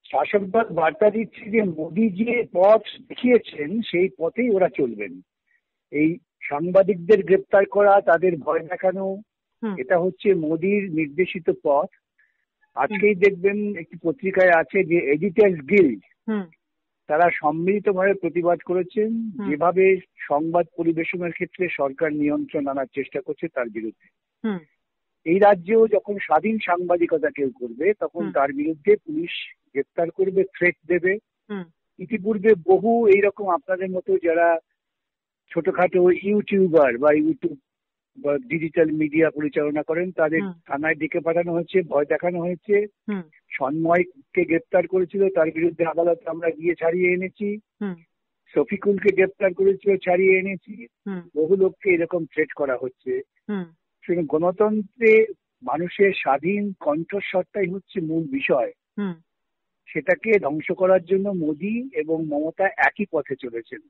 শাসকদল বার্তা দিচ্ছে যে মোদী যে পথ দেখিয়েছেন সেই পথেই ওরা চলবেন। এই সাংবাদিকদের গ্রেপ্তার করা, তাদের ভয় দেখানো, এটা হচ্ছে মোদীর নির্দেশিত পথ। আজকেই দেখবেন একটি পত্রিকায় আছে যে এডিটার্স গিল্ড, তারা সম্মিলিতভাবে প্রতিবাদ করেছেন যেভাবে সংবাদ পরিবেশনের ক্ষেত্রে সরকার নিয়ন্ত্রণ আনার চেষ্টা করছে তার বিরুদ্ধে। এই রাজ্যেও যখন স্বাধীন সাংবাদিকতা কেউ করবে তখন তার বিরুদ্ধে পুলিশ গ্রেপ্তার করবে, থ্রেট দেবে। ইতিপূর্বে বহু এইরকম আপনাদের মতো যারা ছোটখাটো ইউটিউবার বা ইউটিউব বা ডিজিটাল মিডিয়া পরিচালনা করেন তাদের থানায় ডেকে পাঠানো হয়েছে, ভয় দেখানো হয়েছে। সন্ময়কে গ্রেপ্তার করেছিল, তার বিরুদ্ধে আদালতে আমরা গিয়ে ছাড়িয়ে এনেছি। শফিকুলকে গ্রেপ্তার করেছিল, ছাড়িয়ে এনেছি। বহু লোককে এরকম থ্রেট করা হচ্ছে। গণতন্ত্রে মানুষের স্বাধীন কণ্ঠস্বরটাই হচ্ছে মূল বিষয়। সেটাকে ধ্বংস করার জন্য মোদী এবং মমতা একই পথে চলেছেন।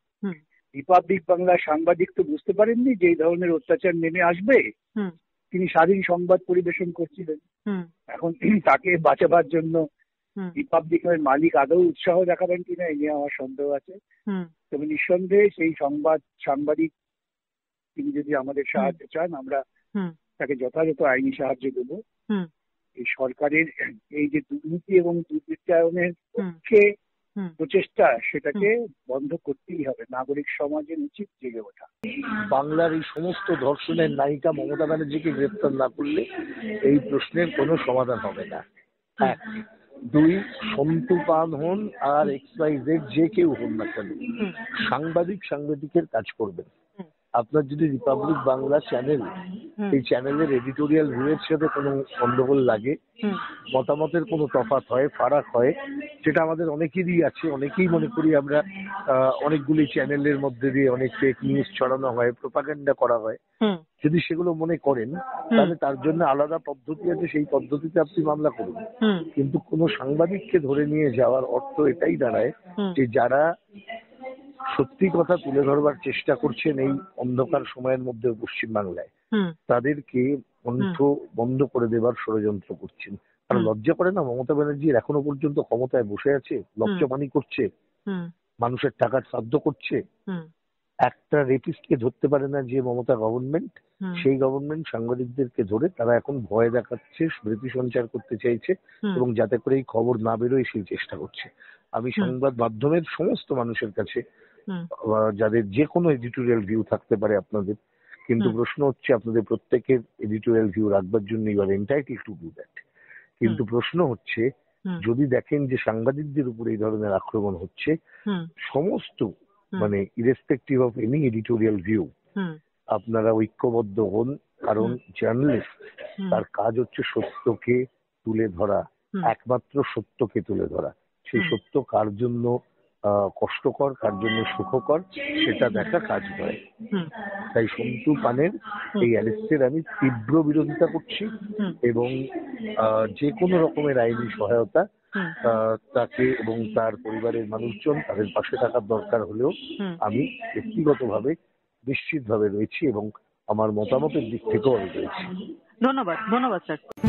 রিপাবলিক বাংলার সাংবাদিক তো বুঝতে পারেননি যে এই ধরনের অত্যাচার নেমে আসবে। তিনি স্বাধীন সংবাদ পরিবেশন করছিলেন। এখন তাকে বাঁচাবার জন্য রিপাবলিকের মালিক আদৌ উৎসাহ দেখাবেন কিনা এই নিয়ে আমার সন্দেহ আছে। তবে নিঃসন্দেহে সেই সাংবাদিক তিনি যদি আমাদের সাহায্য চান আমরা তাকে যথাযথ আইনি সাহায্য দেব। এই সরকারের এই যে দুর্নীতি এবং দুর্বৃত্তায়নের পক্ষে প্রচেষ্টা, সেটাকে বন্ধ করতেই হবে। নাগরিক সমাজের উচিত জেগে ওঠা। বাংলার এই সমস্ত ধর্ষণের নায়িকা মমতা ব্যানার্জিকে গ্রেপ্তার না করলে এই প্রশ্নের কোনো সমাধান হবে না। এক, দুই, সন্তু পান হন আর XYZ যে কেউ হন না কেন, সাংবাদিকের কাজ করবেন। আপনার যদি রিপাবলিক বাংলা চ্যানেল, এই চ্যানেলের এডিটোরিয়াল ভিউয়ের সাথে কোনো গন্ডগোল লাগে, মতামতের কোনো তফাৎ হয়, ফারাক হয়, সেটা আমাদের অনেকেরই আছে। অনেকেই মনে করি আমরা অনেকগুলি চ্যানেলের মধ্যে দিয়ে অনেক ফেক নিউজ ছড়ানো হয়, প্রোপাগান্ডা করা হয়। যদি সেগুলো মনে করেন তাহলে তার জন্য আলাদা পদ্ধতি আছে, সেই পদ্ধতিতে আপনি মামলা করুন। কিন্তু কোনো সাংবাদিককে ধরে নিয়ে যাওয়ার অর্থ এটাই দাঁড়ায় যে যারা সত্যি কথা তুলে ধরবার চেষ্টা করছেন এই অন্ধকার সময়ের মধ্যে পশ্চিমবাংলায়, তাদেরকে কণ্ঠ বন্ধ করে দেবার ষড়যন্ত্র করছেন। আর লজ্জা করে না মমতা ব্যানার্জির এখনো পর্যন্ত ক্ষমতায় বসে আছে, লজ্জামানি করছে, মানুষের টাকার শ্রাদ্ধ করছে। একটা রেপিস্টকে ধরতে পারে না যে মমতা গভর্নমেন্ট, সেই গভর্নমেন্ট সাংবাদিকদেরকে ধরে তারা এখন ভয় দেখাচ্ছে, স্মৃতি সঞ্চার করতে চাইছে এবং যাতে করে এই খবর না বেরোয় সেই চেষ্টা করছে। আমি সংবাদ মাধ্যমের সমস্ত মানুষের কাছে, যাদের যে কোনো এডিটোরিয়াল ভিউ থাকতে পারে আপনাদের, কিন্তু প্রশ্ন হচ্ছে আপনাদের প্রত্যেকের এডিটোরিয়াল ভিউ রাখবার জন্য you are entitled to do that. কিন্তু প্রশ্ন হচ্ছে যদি দেখেন যে সাংবাদিকদের উপর এই ধরনের আক্রমণ হচ্ছে, সমস্ত মানে irrespective of any editorial view, আপনারা ঐক্যবদ্ধ হন। কারণ জার্নালিস্ট তার কাজ হচ্ছে সত্যকে তুলে ধরা, একমাত্র সত্যকে তুলে ধরা। সেই সত্য কার জন্য কষ্টকর, কার জন্য সুখকর, সেটা দেখা কাজ নয়। তাই সন্তু পানের এই অ্যারেস্টের আমি তীব্র বিরোধিতা করছি এবং যে কোনো রকমের আইনি সহায়তা তাকে এবং তার পরিবারের মানুষজন তাদের পাশে থাকার দরকার হলেও আমি ব্যক্তিগতভাবে নিশ্চিতভাবে রয়েছি এবং আমার মতামতের দিক থেকেও আমি রয়েছি। ধন্যবাদ স্যার।